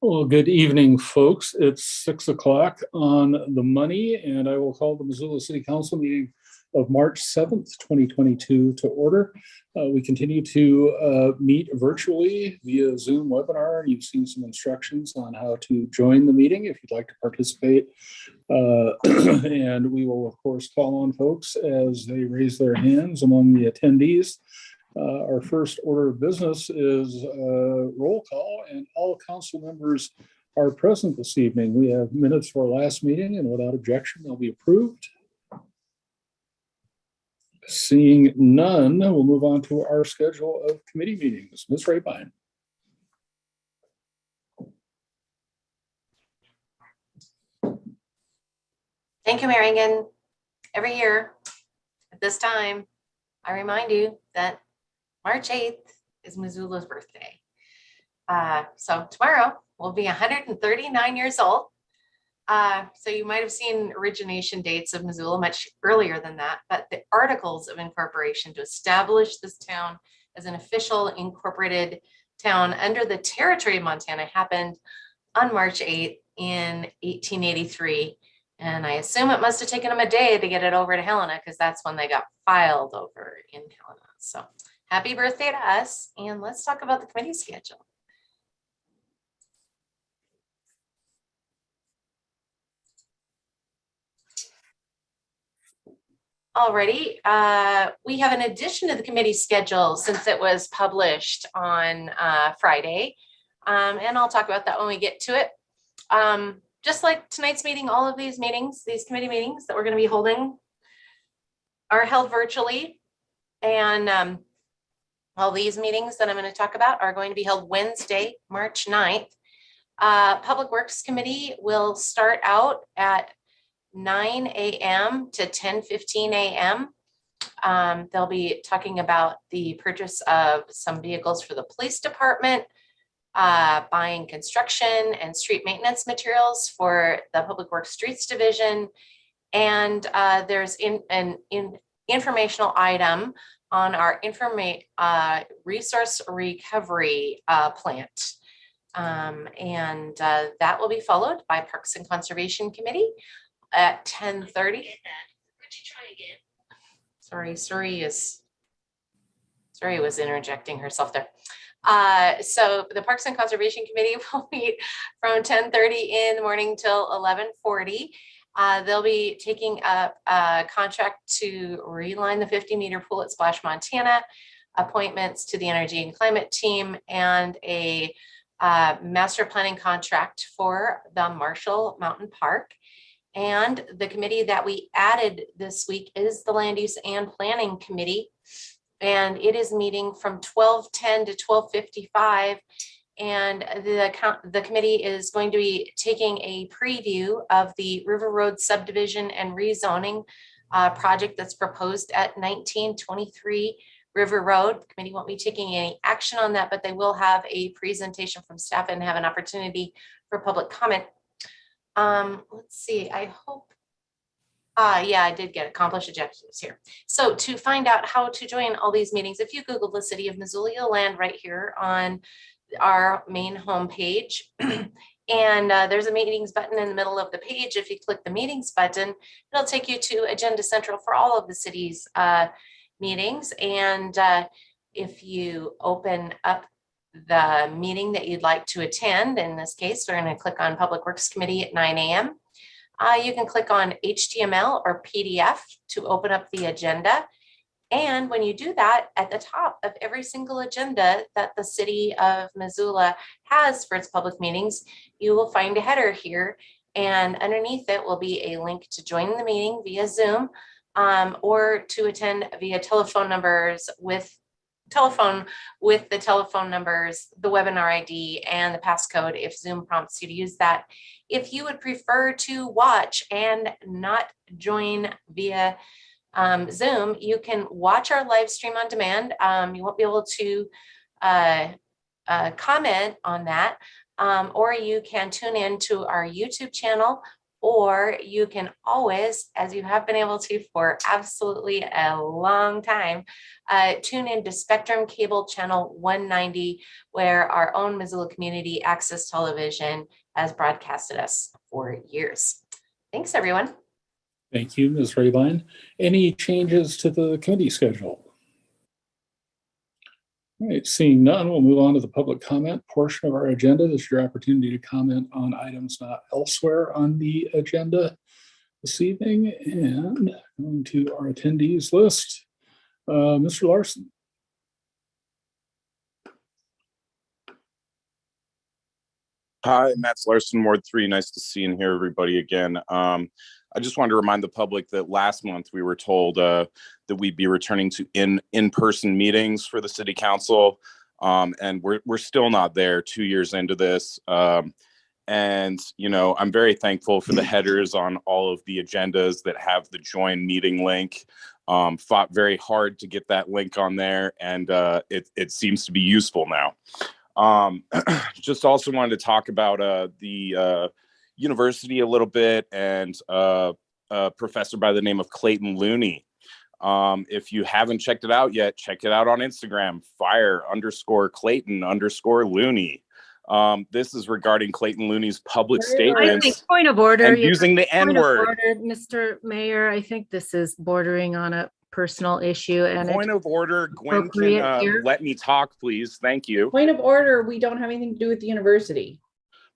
Well, good evening, folks. It's 6 o'clock on the money, and I will call the Missoula City Council meeting of March 7th, 2022 to order. We continue to meet virtually via Zoom webinar. You've seen some instructions on how to join the meeting if you'd like to participate. And we will, of course, call on folks as they raise their hands among the attendees. Our first order of business is roll call, and all council members are present this evening. We have minutes for our last meeting, and without objection, they'll be approved. Seeing none, we'll move on to our schedule of committee meetings. Ms. Rabine. Thank you, Marion. Every year at this time, I remind you that March 8th is Missoula's birthday. So tomorrow we'll be 139 years old. So you might have seen origination dates of Missoula much earlier than that, but the articles of incorporation to establish this town as an official incorporated town under the territory of Montana happened on March 8th in 1883. And I assume it must have taken them a day to get it over to Helena because that's when they got filed over in Helena. So happy birthday to us, and let's talk about the committee schedule. Alrighty, we have an addition to the committee schedule since it was published on Friday, and I'll talk about that when we get to it. Just like tonight's meeting, all of these meetings, these committee meetings that we're going to be holding are held virtually, and all these meetings that I'm going to talk about are going to be held Wednesday, March 9th. Public Works Committee will start out at 9 a.m. to 10:15 a.m. They'll be talking about the purchase of some vehicles for the police department, buying construction and street maintenance materials for the Public Works Streets Division, and there's an informational item on our resource recovery plant. And that will be followed by Parks and Conservation Committee at 10:30. Sorry, Suri was interjecting herself there. So the Parks and Conservation Committee will meet from 10:30 in the morning till 11:40. They'll be taking up a contract to reline the 50-meter pool at Splash, Montana, appointments to the Energy and Climate Team, and a master planning contract for the Marshall Mountain Park. And the committee that we added this week is the Land Use and Planning Committee, and it is meeting from 12:10 to 12:55. And the committee is going to be taking a preview of the River Road subdivision and rezoning project that's proposed at 1923 River Road. The committee won't be taking any action on that, but they will have a presentation from staff and have an opportunity for public comment. Let's see, I hope. Yeah, I did get accomplished objectives here. So to find out how to join all these meetings, if you Google the city of Missoula, you'll land right here on our main homepage. And there's a meetings button in the middle of the page. If you click the meetings button, it'll take you to Agenda Central for all of the city's meetings. And if you open up the meeting that you'd like to attend, in this case, we're going to click on Public Works Committee at 9 a.m. You can click on HTML or PDF to open up the agenda. And when you do that, at the top of every single agenda that the city of Missoula has for its public meetings, you will find a header here. And underneath it will be a link to join the meeting via Zoom or to attend via telephone numbers with the telephone numbers, the webinar ID, and the passcode if Zoom prompts you to use that. If you would prefer to watch and not join via Zoom, you can watch our live stream on demand. You won't be able to comment on that, or you can tune in to our YouTube channel or you can always, as you have been able to for absolutely a long time, tune into Spectrum Cable Channel 190, where our own Missoula Community Access Television has broadcasted us for years. Thanks, everyone. Thank you, Ms. Rabine. Any changes to the committee schedule? All right, seeing none, we'll move on to the public comment portion of our agenda. This is your opportunity to comment on items not elsewhere on the agenda this evening. And going to our attendees list, Mr. Larson. Hi, Matt Larson, Ward 3. Nice to see and hear everybody again. I just wanted to remind the public that last month we were told that we'd be returning to in-person meetings for the city council, and we're still not there 2 years into this. And you know, I'm very thankful for the headers on all of the agendas that have the join meeting link. Fought very hard to get that link on there, and it seems to be useful now. Just also wanted to talk about the university a little bit, and a professor by the name of Clayton Looney. If you haven't checked it out yet, check it out on Instagram, fire_Clayton_Looney. This is regarding Clayton Looney's public statements. I think point of order. And using the N-word. Mr. Mayor, I think this is bordering on a personal issue. And Point of order, Gwen, can let me talk, please. Thank you. Point of order, we don't have anything to do with the university.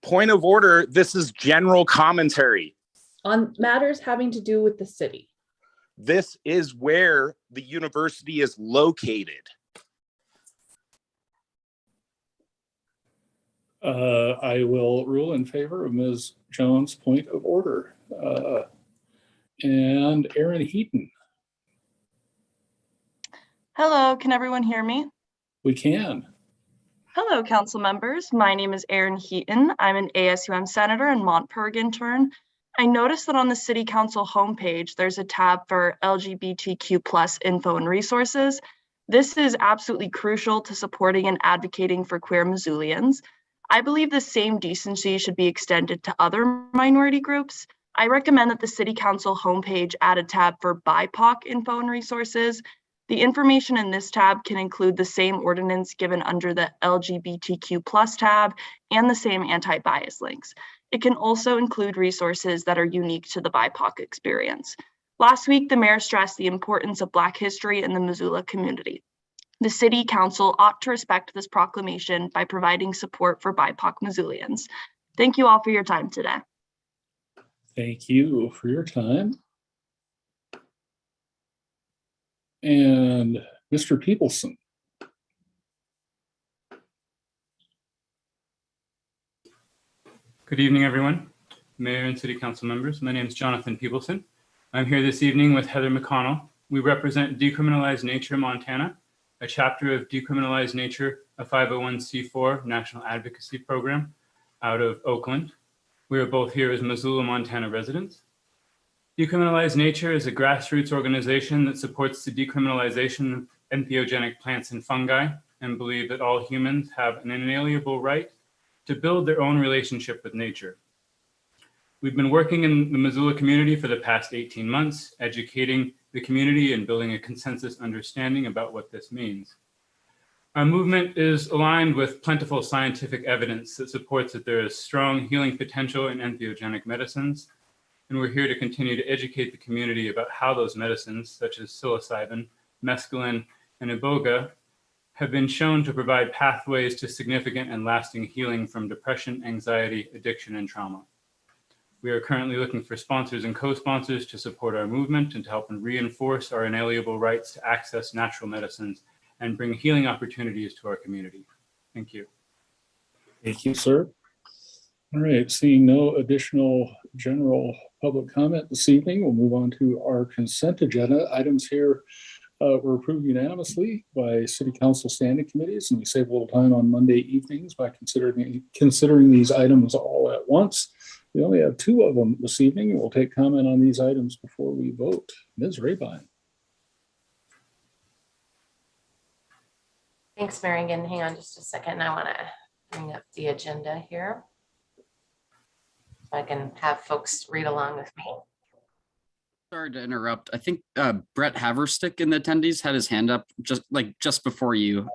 Point of order, this is general commentary. On matters having to do with the city. This is where the university is located. I will rule in favor of Ms. Jones' point of order. And Aaron Heaton. Hello, can everyone hear me? We can. Hello, council members. My name is Aaron Heaton. I'm an ASUM senator and Montpurg intern. I noticed that on the city council homepage, there's a tab for LGBTQ+ info and resources. This is absolutely crucial to supporting and advocating for queer Missoulians. I believe the same decency should be extended to other minority groups. I recommend that the city council homepage add a tab for BIPOC info and resources. The information in this tab can include the same ordinance given under the LGBTQ+ tab and the same anti-bias links. It can also include resources that are unique to the BIPOC experience. Last week, the mayor stressed the importance of Black history in the Missoula community. The city council ought to respect this proclamation by providing support for BIPOC Missoulians. Thank you all for your time today. Thank you for your time. And Mr. Peebleson. Good evening, everyone. Mayor and City Council members. My name is Jonathan Peebleson. I'm here this evening with Heather McConnell. We represent Decriminalize Nature Montana, a chapter of Decriminalize Nature, a 501c4 national advocacy program out of Oakland. We are both here as Missoula, Montana residents. Decriminalize Nature is a grassroots organization that supports the decriminalization of entheogenic plants and fungi and believe that all humans have an inalienable right to build their own relationship with nature. We've been working in the Missoula community for the past 18 months, educating the community and building a consensus understanding about what this means. Our movement is aligned with plentiful scientific evidence that supports that there is strong healing potential in entheogenic medicines, and we're here to continue to educate the community about how those medicines, such as psilocybin, mescaline, and iboga, have been shown to provide pathways to significant and lasting healing from depression, anxiety, addiction, and trauma. We are currently looking for sponsors and co-sponsors to support our movement and to help reinforce our inalienable rights to access natural medicines and bring healing opportunities to our community. Thank you. Thank you, sir. All right, seeing no additional general public comment this evening, we'll move on to our consent agenda. Items here were approved unanimously by City Council standing committees, and we save a little time on Monday evenings by considering these items all at once. We only have two of them this evening, and we'll take comment on these items before we vote. Ms. Rabine. Thanks, Marigan. Hang on just a second. I want to bring up the agenda here. I can have folks read along with me. Sorry to interrupt. I think Brett Haverstick in the attendees had his hand up just before you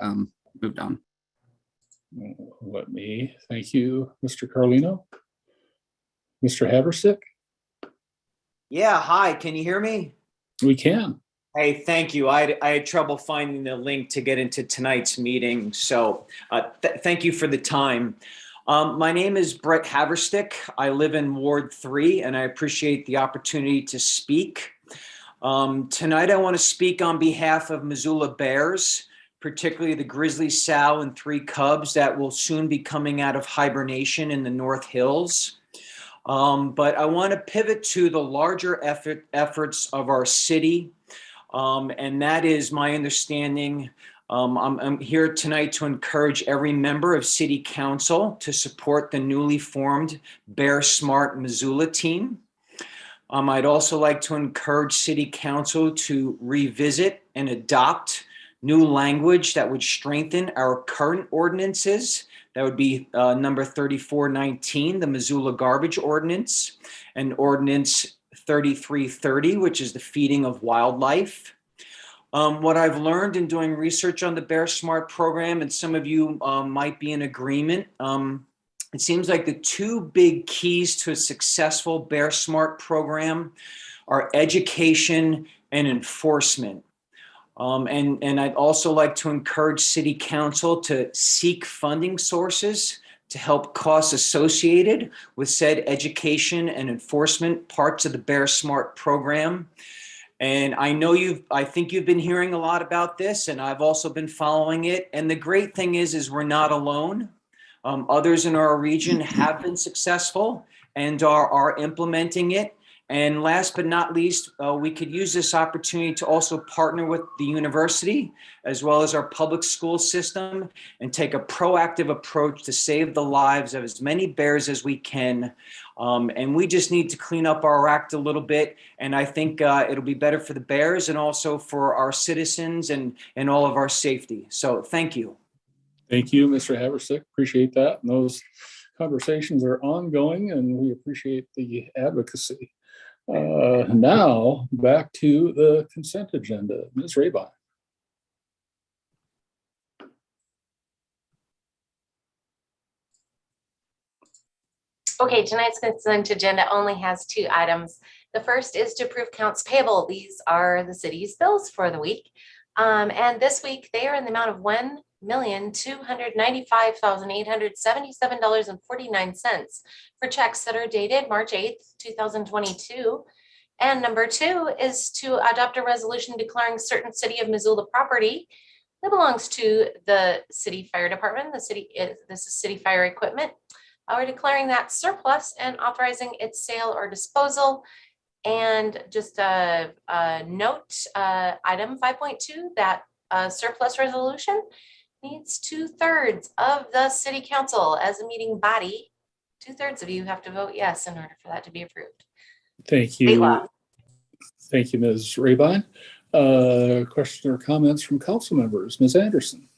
moved on. Thank you, Mr. Carlino. Mr. Haverstick, Yeah, hi, can you hear me? we can. Hey, thank you. I had trouble finding the link to get into tonight's meeting, so thank you for the time. My name is Brett Haverstick. I live in Ward 3, and I appreciate the opportunity to speak. Tonight, I want to speak on behalf of Missoula Bears, particularly the grizzly sow and 3 cubs that will soon be coming out of hibernation in the North Hills. But I want to pivot to the larger efforts of our city. And that is my understanding. I'm here tonight to encourage every member of City Council to support the newly formed Bear Smart Missoula team. I'd also like to encourage City Council to revisit and adopt new language that would strengthen our current ordinances. That would be number 3419, the Missoula Garbage Ordinance, and Ordinance 3330, which is the feeding of wildlife. What I've learned in doing research on the Bear Smart program, and some of you might be in agreement, it seems like the 2 big keys to a successful Bear Smart program are education and enforcement. And I'd also like to encourage City Council to seek funding sources to help costs associated with said education and enforcement parts of the Bear Smart program. And I know I think you've been hearing a lot about this, and I've also been following it. And the great thing is we're not alone. Others in our region have been successful and are implementing it. And last but not least, we could use this opportunity to also partner with the university as well as our public school system and take a proactive approach to save the lives of as many bears as we can. And we just need to clean up our act a little bit. And I think it'll be better for the bears and also for our citizens and all of our safety. So thank you. Thank you, Mr. Haverstick. Appreciate that. And those conversations are ongoing, and we appreciate the advocacy. Now back to the consent agenda. Ms. Rabine. Okay, tonight's consent agenda only has 2 items. The first is to approve counts payable. These are the city's bills for the week. And this week they are in the amount of $1,295,877.49 for checks that are dated March 8th, 2022. And number 2 is to adopt a resolution declaring certain City of Missoula property that belongs to the city fire department. This is city fire equipment. We're declaring that surplus and authorizing its sale or disposal. And just a note, item 5.2, that surplus resolution needs 2/3 of the city council as a meeting body. 2/3 of you have to vote yes in order for that to be approved. Thank you. Thank you, Ms. Rabine. Questions or comments from council members? Ms. Anderson.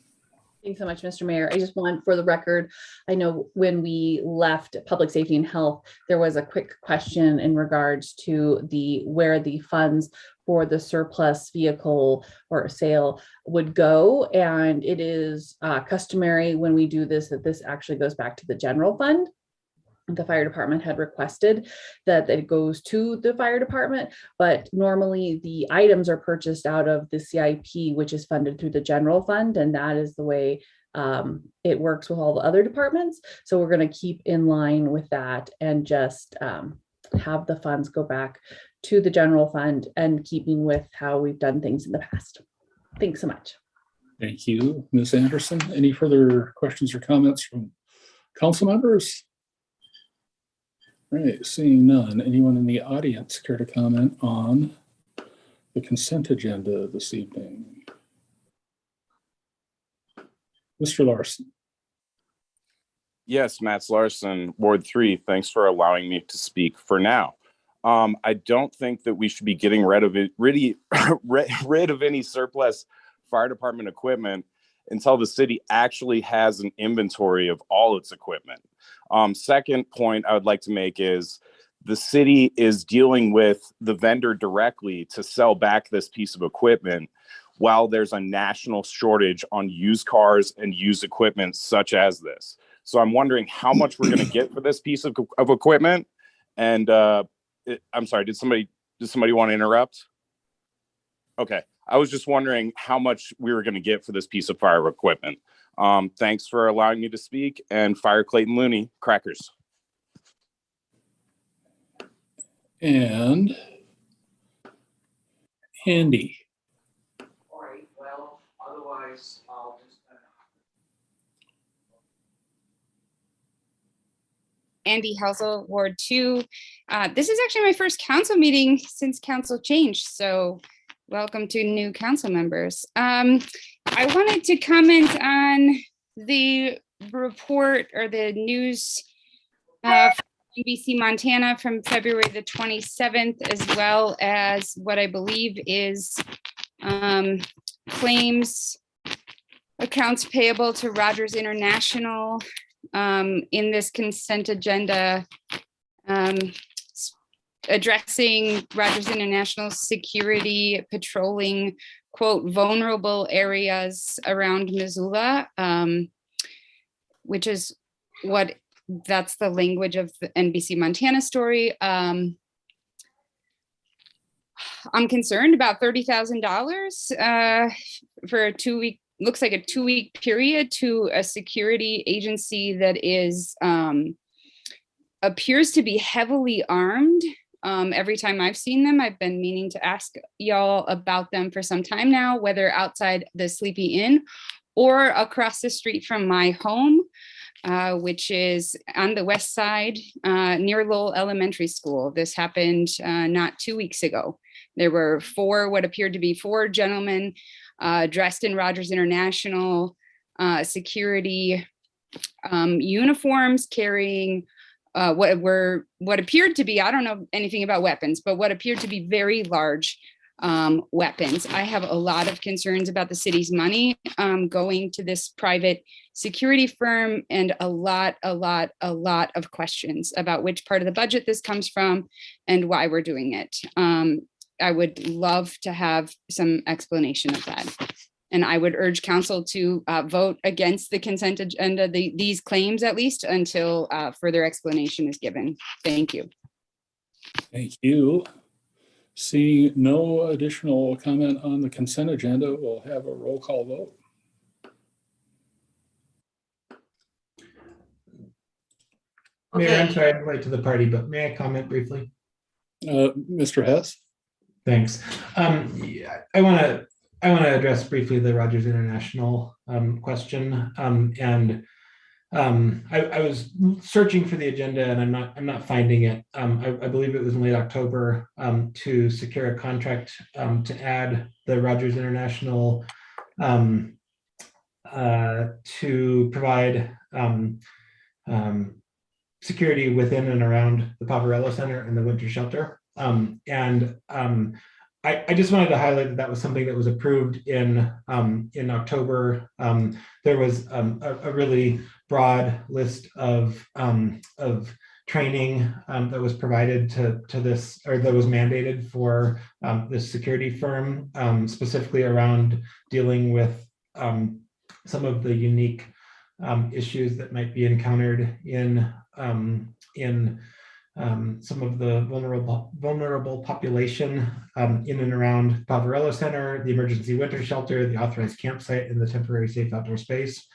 Thanks so much, Mr. Mayor. I just want, for the record, I know when we left Public Safety and Health, there was a quick question in regards to where the funds for the surplus vehicle or sale would go. And it is customary when we do this, that this actually goes back to the general fund. The fire department had requested that it goes to the fire department, but normally the items are purchased out of the CIP, which is funded through the general fund, and that is the way it works with all the other departments. So we're going to keep in line with that and just have the funds go back to the general fund and keeping with how we've done things in the past. Thanks so much. Thank you, Ms. Anderson. Any further questions or comments from council members? All right, seeing none. Anyone in the audience care to comment on the consent agenda this evening? Mr. Larson. Yes, Matt Larson, Ward 3. Thanks for allowing me to speak for now. I don't think that we should be getting rid of any surplus fire department equipment until the city actually has an inventory of all its equipment. Second point I would like to make is the city is dealing with the vendor directly to sell back this piece of equipment while there's a national shortage on used cars and used equipment such as this. So I'm wondering how much we're going to get for this piece of equipment. And I'm sorry, did somebody want to interrupt? Okay, I was just wondering how much we were going to get for this piece of fire equipment. Thanks for allowing me to speak, and fire Clayton Looney, crackers. And Andy. All right, well, otherwise I'll just. Andy Helsel, Ward 2. This is actually my first council meeting since council changed, so welcome to new council members. I wanted to comment on the report or the news from NBC Montana from February the 27th, as well as what I believe is claims accounts payable to Rogers International in this consent agenda, addressing Rogers International security patrolling, quote, vulnerable areas around Missoula, which is that's the language of the NBC Montana story. I'm concerned about $30,000 for a 2-week, looks like a 2-week period to a security agency that is appears to be heavily armed. Every time I've seen them, I've been meaning to ask y'all about them for some time now, whether outside the Sleepy Inn or across the street from my home, which is on the west side near Lowell Elementary School. This happened not 2 weeks ago. There were what appeared to be four gentlemen dressed in Rogers International security uniforms, carrying what appeared to be, I don't know anything about weapons, but what appeared to be very large weapons. I have a lot of concerns about the city's money going to this private security firm, and a lot of questions about which part of the budget this comes from and why we're doing it. I would love to have some explanation of that. And I would urge council to vote against the consent agenda, these claims at least, until further explanation is given. Thank you. Thank you. Seeing no additional comment on the consent agenda, we'll have a roll call vote. Mayor, I'm sorry, I'm late to the party, but may I comment briefly? Mr. Hess? Thanks. I want to address briefly the Rogers International question. I was searching for the agenda and I'm not finding it. I believe it was in late October to secure a contract to add the Rogers International to provide security within and around the Pavarello Center and the winter shelter. I just wanted to highlight that was something that was approved in October. There was a really broad list of training that was provided to this, or that was mandated for this security firm, specifically around dealing with some of the unique issues that might be encountered in some of the vulnerable population in and around Pavarello Center, the emergency winter shelter, the authorized campsite, and the temporary safe outdoor space.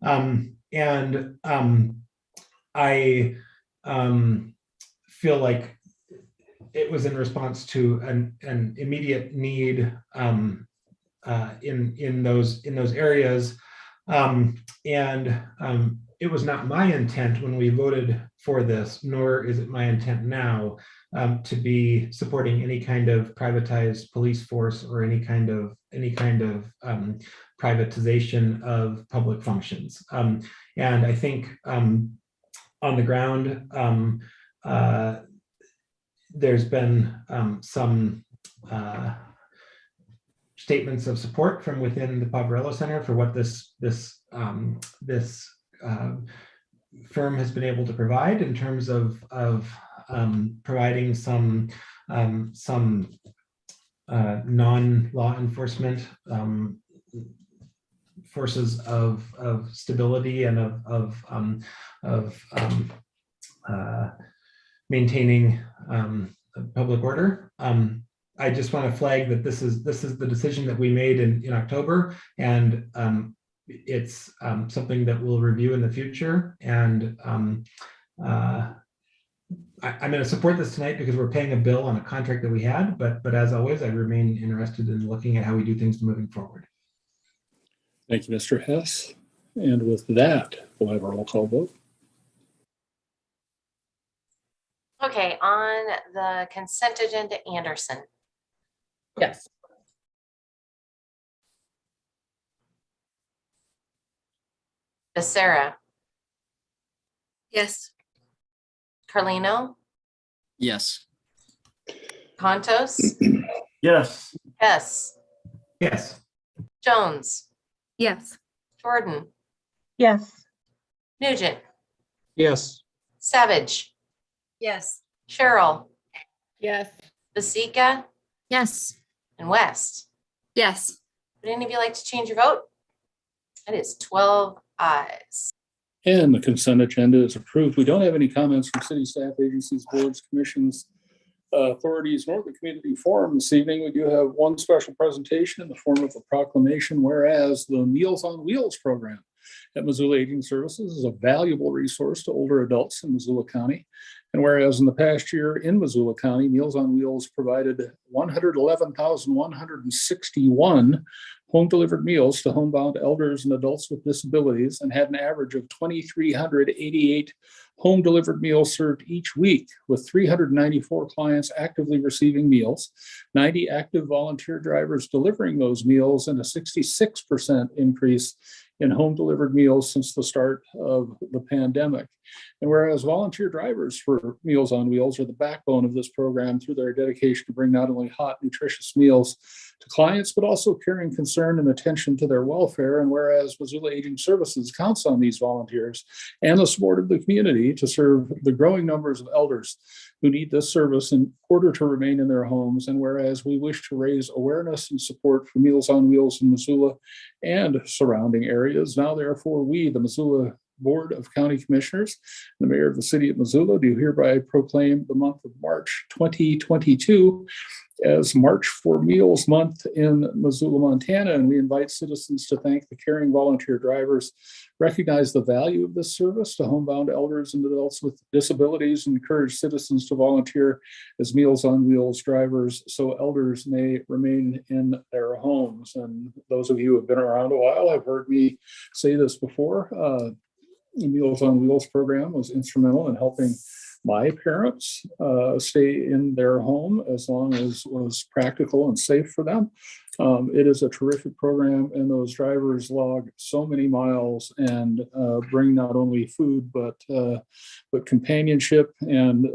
I feel like it was in response to an immediate need in those areas. It was not my intent when we voted for this, nor is it my intent now, to be supporting any kind of privatized police force or any kind of privatization of public functions. And I think on the ground, there's been some statements of support from within the Poverello Center for what this firm has been able to provide in terms of providing some non-law enforcement forces of stability and of maintaining public order. I just want to flag that this is the decision that we made in October, and it's something that we'll review in the future. And I'm going to support this tonight because we're paying a bill on a contract that we had, but as always, I remain interested in looking at how we do things moving forward. Thank you, Mr. Hess. And with that, we'll have a roll call vote. Okay, on the consent agenda, Anderson, Yes. Becerra, Yes. Carlino, Yes. Contos, Yes. Hess, Yes. Jones, Yes. Jordan, Yes. Nugent, Yes. Savage, Yes. Cheryl, Yes. Basika, Yes. and West. Yes. Would any of you like to change your vote? It is 12 ayes. And the consent agenda is approved. We don't have any comments from city staff, agencies, boards, commissions, authorities, nor the community forum this evening. We do have one special presentation in the form of a proclamation, whereas the Meals on Wheels program at Missoula Aging Services is a valuable resource to older adults in Missoula County. And whereas in the past year in Missoula County, Meals on Wheels provided 111,161 home-delivered meals to homebound elders and adults with disabilities, and had an average of 2,388 home-delivered meals served each week, with 394 clients actively receiving meals, 90 active volunteer drivers delivering those meals, and a 66% increase in home-delivered meals since the start of the pandemic. And whereas volunteer drivers for Meals on Wheels are the backbone of this program through their dedication to bring not only hot, nutritious meals to clients, but also caring concern and attention to their welfare. And whereas Missoula Aging Services counts on these volunteers and the support of the community to serve the growing numbers of elders who need this service in order to remain in their homes. And whereas we wish to raise awareness and support for Meals on Wheels in Missoula and surrounding areas, now therefore we, the Missoula Board of County Commissioners, the Mayor of the City of Missoula, do hereby proclaim the month of March 2022 as March for Meals Month in Missoula, Montana. And we invite citizens to thank the caring volunteer drivers, recognize the value of this service to homebound elders and adults with disabilities, and encourage citizens to volunteer as Meals on Wheels drivers so elders may remain in their homes. And those of you who have been around a while have heard me say this before. The Meals on Wheels program was instrumental in helping my parents stay in their home as long as was practical and safe for them. It is a terrific program, and those drivers log so many miles and bring not only food but companionship and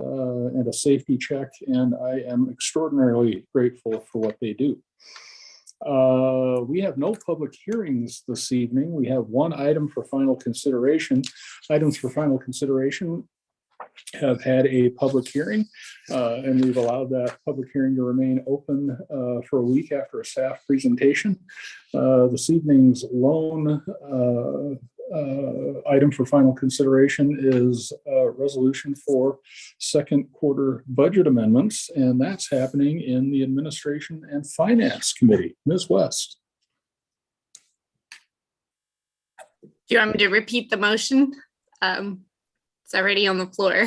a safety check. And I am extraordinarily grateful for what they do. We have no public hearings this evening. We have one item for final consideration. Items for final consideration have had a public hearing, and we've allowed that public hearing to remain open for a week after a staff presentation. This evening's lone item for final consideration is a resolution for second quarter budget amendments, and that's happening in the Administration and Finance Committee. Ms. West. Do you want me to repeat the motion? It's already on the floor.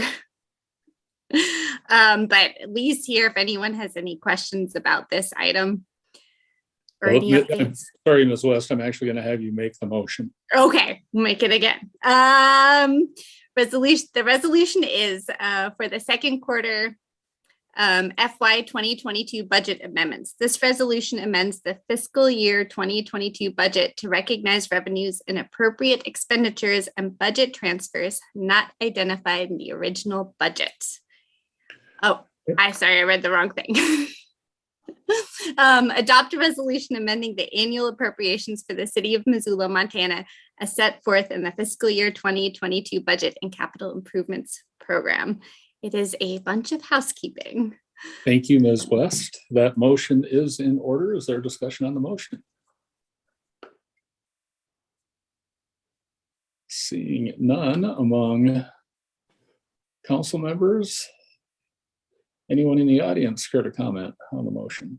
But Lee's here if anyone has any questions about this item or any updates. Sorry, Ms. West, I'm actually going to have you make the motion. Okay, we'll make it again. The resolution is for the second quarter FY 2022 budget amendments. This resolution amends the fiscal year 2022 budget to recognize revenues and appropriate expenditures and budget transfers not identified in the original budget. Oh, I read the wrong thing. Adopt a resolution amending the annual appropriations for the city of Missoula, Montana, as set forth in the fiscal year 2022 budget and capital improvements program. It is a bunch of housekeeping. Thank you, Ms. West. That motion is in order. Is there discussion on the motion? Seeing none among council members. Anyone in the audience care to comment on the motion?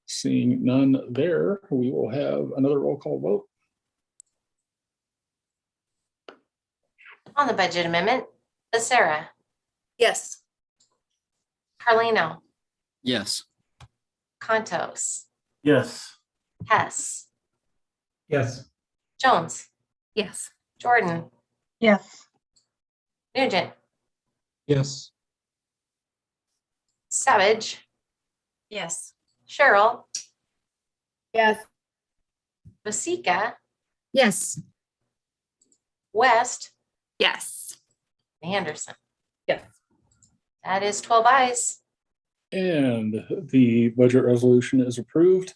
Seeing none there, we will have another roll call vote. On the budget amendment, Becerra, Yes. Carlino, Yes. Contos, Yes. Hess, Yes. Jones, Yes. Jordan, Yes. Nugent, Yes. Savage, Yes. Cheryl, Yes. Vasika, Yes. West, Yes. Anderson. Yes. That is 12 ayes. And the budget resolution is approved.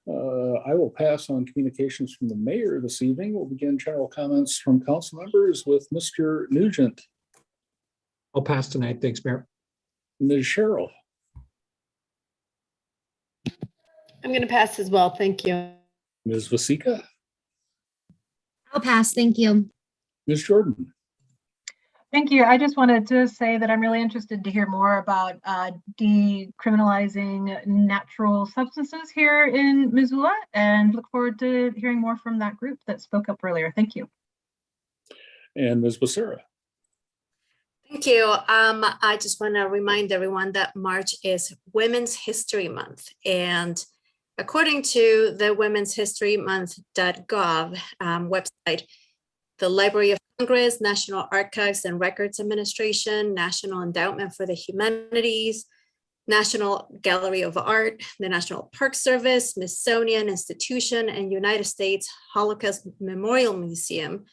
I will pass on communications from the mayor this evening. We'll begin general comments from council members with Mr. Nugent. I'll pass tonight. Thanks, Mayor. Ms. Cheryl, I'm going to pass as well. Thank you. Ms. Vasika, I'll pass. Thank you. Ms. Jordan. Thank you. I just wanted to say that I'm really interested to hear more about decriminalizing natural substances here in Missoula and look forward to hearing more from that group that spoke up earlier. Thank you. And Ms. Becerra. Thank you. I just want to remind everyone that March is Women's History Month. And according to the Women's History Month.gov website, the Library of Congress, National Archives and Records Administration, National Endowment for the Humanities, National Gallery of Art, the National Park Service, Smithsonian Institution, and United States Holocaust Memorial Museum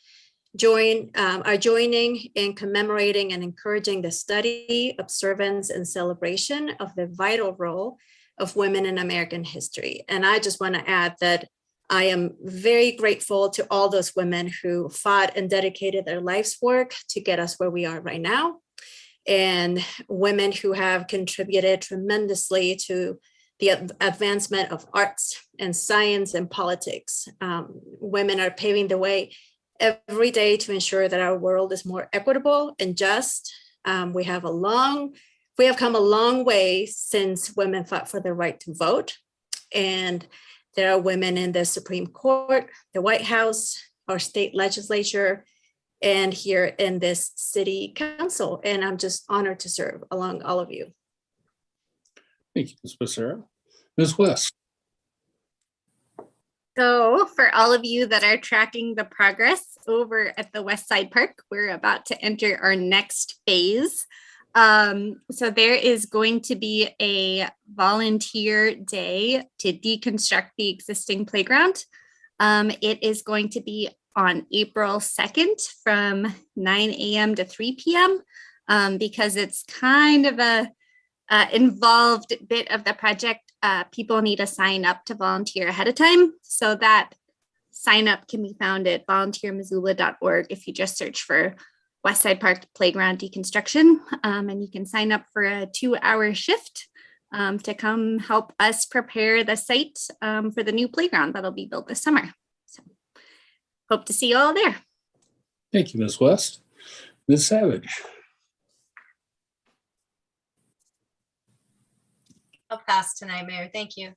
are joining in commemorating and encouraging the study, observance, and celebration of the vital role of women in American history. And I just want to add that I am very grateful to all those women who fought and dedicated their life's work to get us where we are right now, and women who have contributed tremendously to the advancement of arts and science and politics. Women are paving the way every day to ensure that our world is more equitable and just. We have come a long way since women fought for the right to vote. And there are women in the Supreme Court, the White House, our state legislature, and here in this city council. And I'm just honored to serve along all of you. Thank you, Ms. Becerra. Ms. West. So for all of you that are tracking the progress over at the West Side Park, we're about to enter our next phase. So there is going to be a volunteer day to deconstruct the existing playground. It is going to be on April 2nd from 9 a.m. to 3 p.m. Because it's kind of a involved bit of the project. People need to sign up to volunteer ahead of time. So that sign up can be found at volunteermissoula.org if you just search for West Side Park Playground Deconstruction, and you can sign up for a 2-hour shift to come help us prepare the site for the new playground that'll be built this summer. So hope to see you all there. Thank you, Ms. West. Ms. Savage. I'll pass tonight, Mayor. Thank you.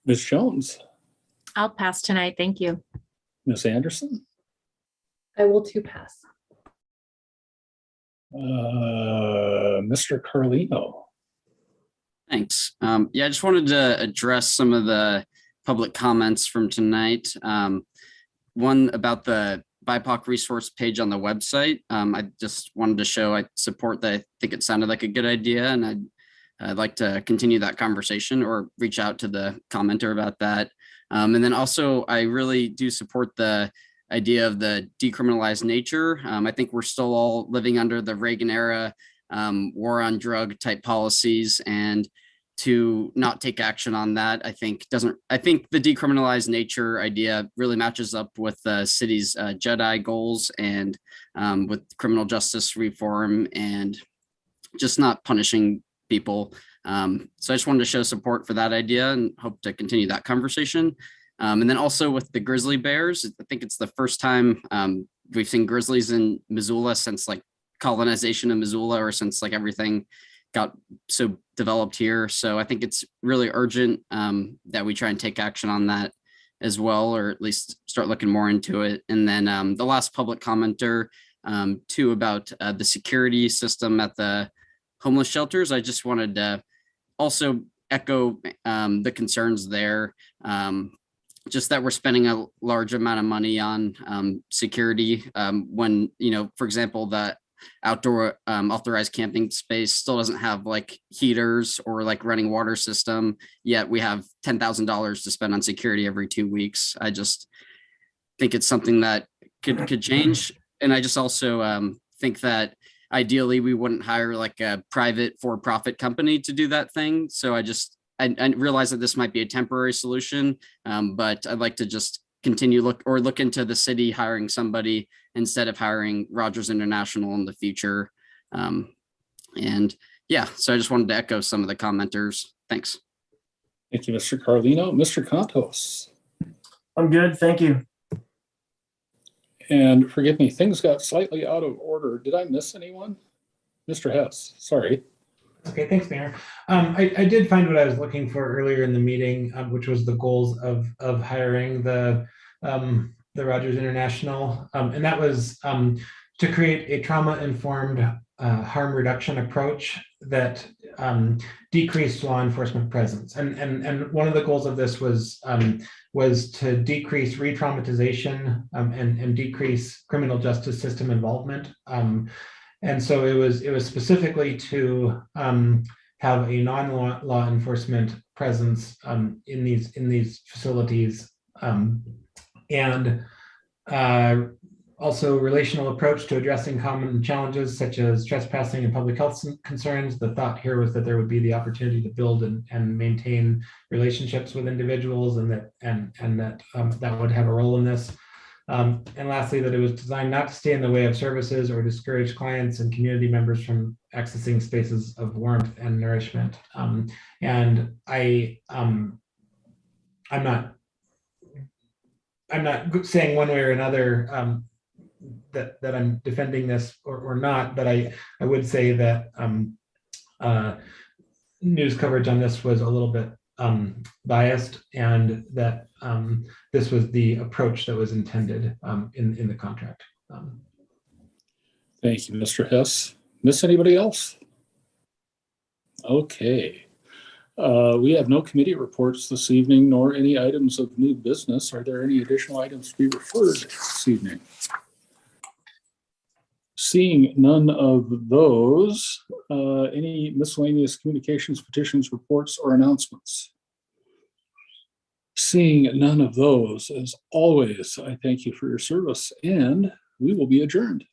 Ms. Jones. I'll pass tonight. Thank you. Ms. Anderson. I will too pass. Mr. Carlino. Thanks. Yeah, I just wanted to address some of the public comments from tonight. One about the BIPOC resource page on the website. I just wanted to show I support that. I think it sounded like a good idea, and I'd like to continue that conversation or reach out to the commenter about that. And then also, I really do support the idea of the decriminalize nature. I think we're still all living under the Reagan era war on drug type policies, and to not take action on that, I think the decriminalized nature idea really matches up with the city's JEDI goals and with criminal justice reform and just not punishing people. So I just wanted to show support for that idea and hope to continue that conversation. And then also with the grizzly bears, I think it's the first time we've seen grizzlies in Missoula since like colonization of Missoula, or since like everything got so developed here. So I think it's really urgent that we try and take action on that as well, or at least start looking more into it. And then the last public commenter too about the security system at the homeless shelters. I just wanted to also echo the concerns there. Just that we're spending a large amount of money on security when, for example, the outdoor authorized camping space still doesn't have like heaters or like running water system, yet we have $10,000 to spend on security every 2 weeks. I just think it's something that could change. And I just also think that ideally we wouldn't hire like a private for-profit company to do that thing. So I realize that this might be a temporary solution, but I'd like to just continue look into the city hiring somebody instead of hiring Rogers International in the future. And yeah, so I just wanted to echo some of the commenters. Thanks. Thank you, Mr. Carlino. Mr. Contos. I'm good, thank you. And forgive me, things got slightly out of order. Did I miss anyone? Mr. Hess, sorry. Okay, thanks, Mayor. I did find what I was looking for earlier in the meeting, which was the goals of hiring the Rogers International, and that was to create a trauma-informed harm reduction approach that decreased law enforcement presence. And one of the goals of this was to decrease re-traumatization and decrease criminal justice system involvement. And so it was specifically to have a non-law enforcement presence in these facilities, and also relational approach to addressing common challenges such as trespassing and public health concerns. The thought here was that there would be the opportunity to build and maintain relationships with individuals, and that would have a role in this. And lastly, that it was designed not to stay in the way of services or discourage clients and community members from accessing spaces of warmth and nourishment. And I'm not saying one way or another that I'm defending this or not, but I would say that news coverage on this was a little bit biased, and that this was the approach that was intended in the contract. Thank you, Mr. Hess. Miss anybody else? Okay. We have no committee reports this evening, nor any items of new business. Are there any additional items to be referred this evening? Seeing none of those, any miscellaneous communications, petitions, reports, or announcements? Seeing none of those, as always, I thank you for your service, and we will be adjourned.